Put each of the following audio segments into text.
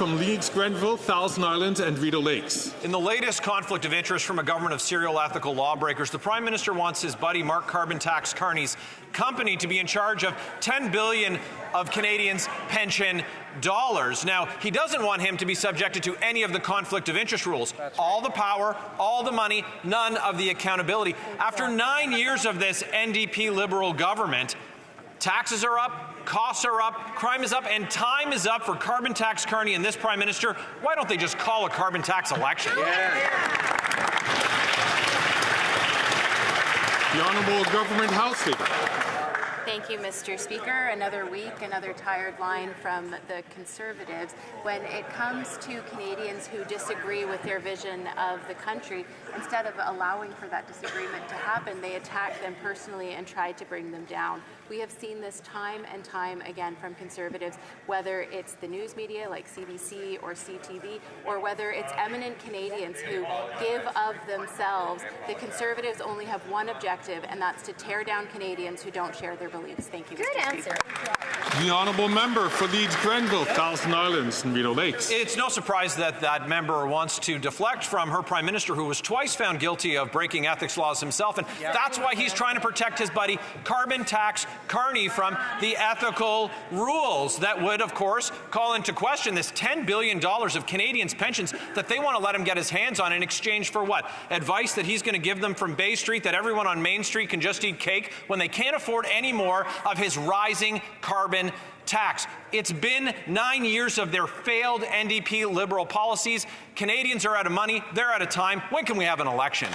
from Leeds, Grenville, Thousand Islands and Rideau Lakes. In the latest conflict of interest from a government of serial ethical lawbreakers, the Prime Minister wants his buddy Mark carbon tax Carney's company to be in charge of $10 billion of Canadians' pension dollars. Now, he doesn't want him to be subjected to any of the conflict of interest rules. All the power, all the money, none of the accountability. After 9 years of this NDP Liberal government, taxes are up, costs are up, crime is up, and time is up for carbon tax Carney and this Prime Minister. Why don't they just call a carbon tax election? The Honourable Government House Leader. Thank you, Mr. Speaker. Another week, another tired line from the Conservatives. When it comes to Canadians who disagree with their vision of the country, instead of allowing for that disagreement to happen, they attack them personally and try to bring them down. We have seen this time and time again from Conservatives, whether it's the news media like CBC or CTV, or whether it's eminent Canadians who give of themselves. The Conservatives only have one objective, and that's to tear down Canadians who don't share their beliefs. Thank you, Mr. Speaker. The Honourable Member for Leeds, Grenville, Thousand Islands and Rideau Lakes. It's no surprise that that member wants to deflect from her Prime Minister, who was twice found guilty of breaking ethics laws himself, and that's why he's trying to protect his buddy carbon tax Carney from the ethical rules that would, of course, call into question this $10 billion of Canadians' pensions that they want to let him get his hands on in exchange for what? Advice that he's going to give them from Bay Street that everyone on Main Street can just eat cake when they can't afford any more of his rising carbon tax. It's been 9 years of their failed NDP Liberal policies. Canadians are out of money. They're out of time. When can we have an election?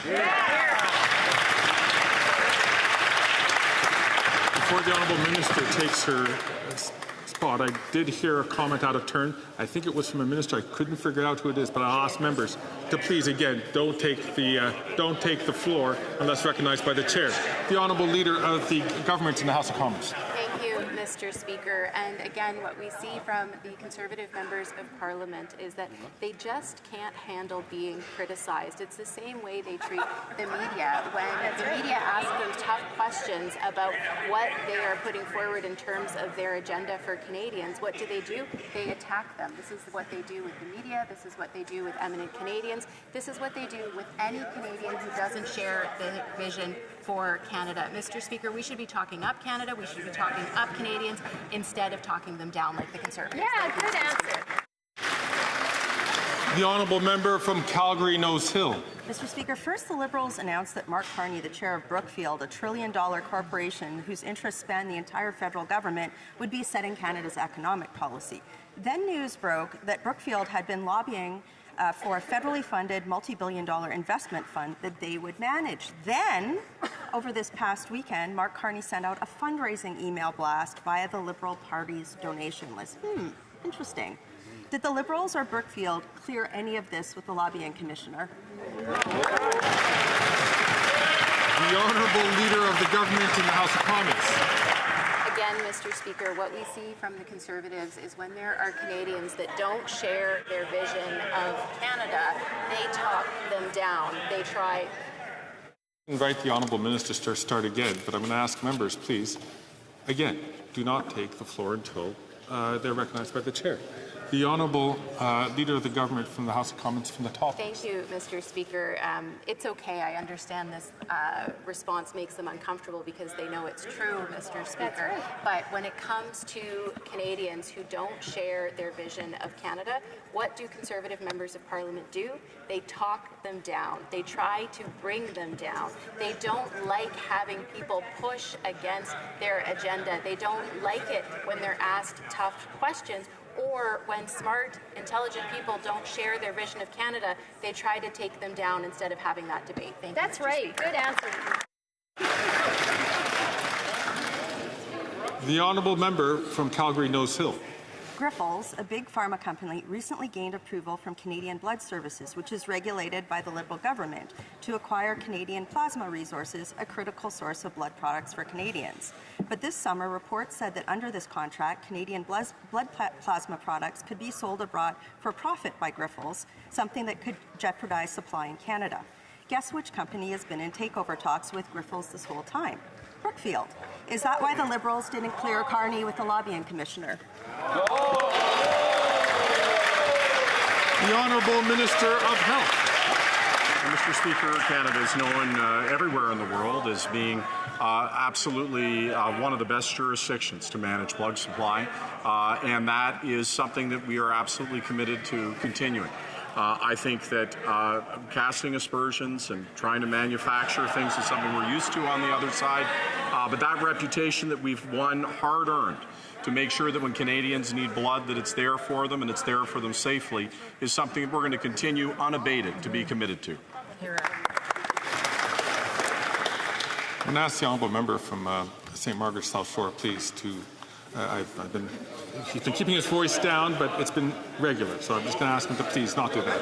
Before the Honourable Minister takes her spot, I did hear a comment out of turn. I think it was from a minister. I couldn't figure out who it is, but I'll ask members to please, again, don't take the floor unless recognized by the chair. The Honourable Leader of the Government in the House of Commons. Thank you, Mr. Speaker. And again, what we see from the Conservative members of Parliament is that they just can't handle being criticized. It's the same way they treat the media. When the media ask them tough questions about what they are putting forward in terms of their agenda for Canadians, what do? They attack them. This is what they do with the media. This is what they do with eminent Canadians. This is what they do with any Canadian who doesn't share the vision for Canada. Mr. Speaker, we should be talking up Canada. We should be talking up Canadians instead of talking them down like the Conservatives. Yeah, good answer. The Honourable Member from Calgary Nose Hill. Mr. Speaker, first the Liberals announced that Mark Carney, the chair of Brookfield, a $1 trillion corporation whose interests span the entire federal government, would be setting Canada's economic policy. Then news broke that Brookfield had been lobbying for a federally funded multi-billion-dollar investment fund that they would manage. Then, over this past weekend, Mark Carney sent out a fundraising email blast via the Liberal Party's donation list. Interesting. Did the Liberals or Brookfield clear any of this with the lobbying commissioner? The Honourable Leader of the Government in the House of Commons. Again, Mr. Speaker, what we see from the Conservatives is when there are Canadians that don't share their vision of Canada, they talk them down. They try. Invite the Honourable Minister to start again, but I'm going to ask members, please, again, do not take the floor until they're recognized by the chair. The Honourable Leader of the Government from the House of Commons from the top. Thank you, Mr. Speaker. It's okay. I understand this response makes them uncomfortable because they know it's true, Mr. Speaker. Right. But when it comes to Canadians who don't share their vision of Canada, what do Conservative members of Parliament do? They talk them down. They try to bring them down. They don't like having people push against their agenda. They don't like it when they're asked tough questions, or when smart, intelligent people don't share their vision of Canada, they try to take them down instead of having that debate. Thank you. That's right. Good answer. The Honourable Member from Calgary Nose Hill. Grifols, a big pharma company, recently gained approval from Canadian Blood Services, which is regulated by the Liberal government, to acquire Canadian plasma resources, a critical source of blood products for Canadians. But this summer, reports said that under this contract, Canadian blood plasma products could be sold abroad for profit by Grifols, something that could jeopardize supply in Canada. Guess which company has been in takeover talks with Grifols this whole time? Brookfield. Is that why the Liberals didn't clear Carney with the lobbying commissioner? The Honourable Minister of Health. Mr. Speaker, Canada is known everywhere in the world as being absolutely one of the best jurisdictions to manage blood supply, and that is something that we are absolutely committed to continuing. I think that casting aspersions and trying to manufacture things is something we're used to on the other side, but that reputation that we've won hard-earned to make sure that when Canadians need blood that it's there for them and it's there for them safely is something that we're going to continue unabated to be committed to. And ask the honourable member from St. Margaret's South Shore, please, to he's been keeping his voice down, but it's been regular, so I'm just going to ask him to please not do that.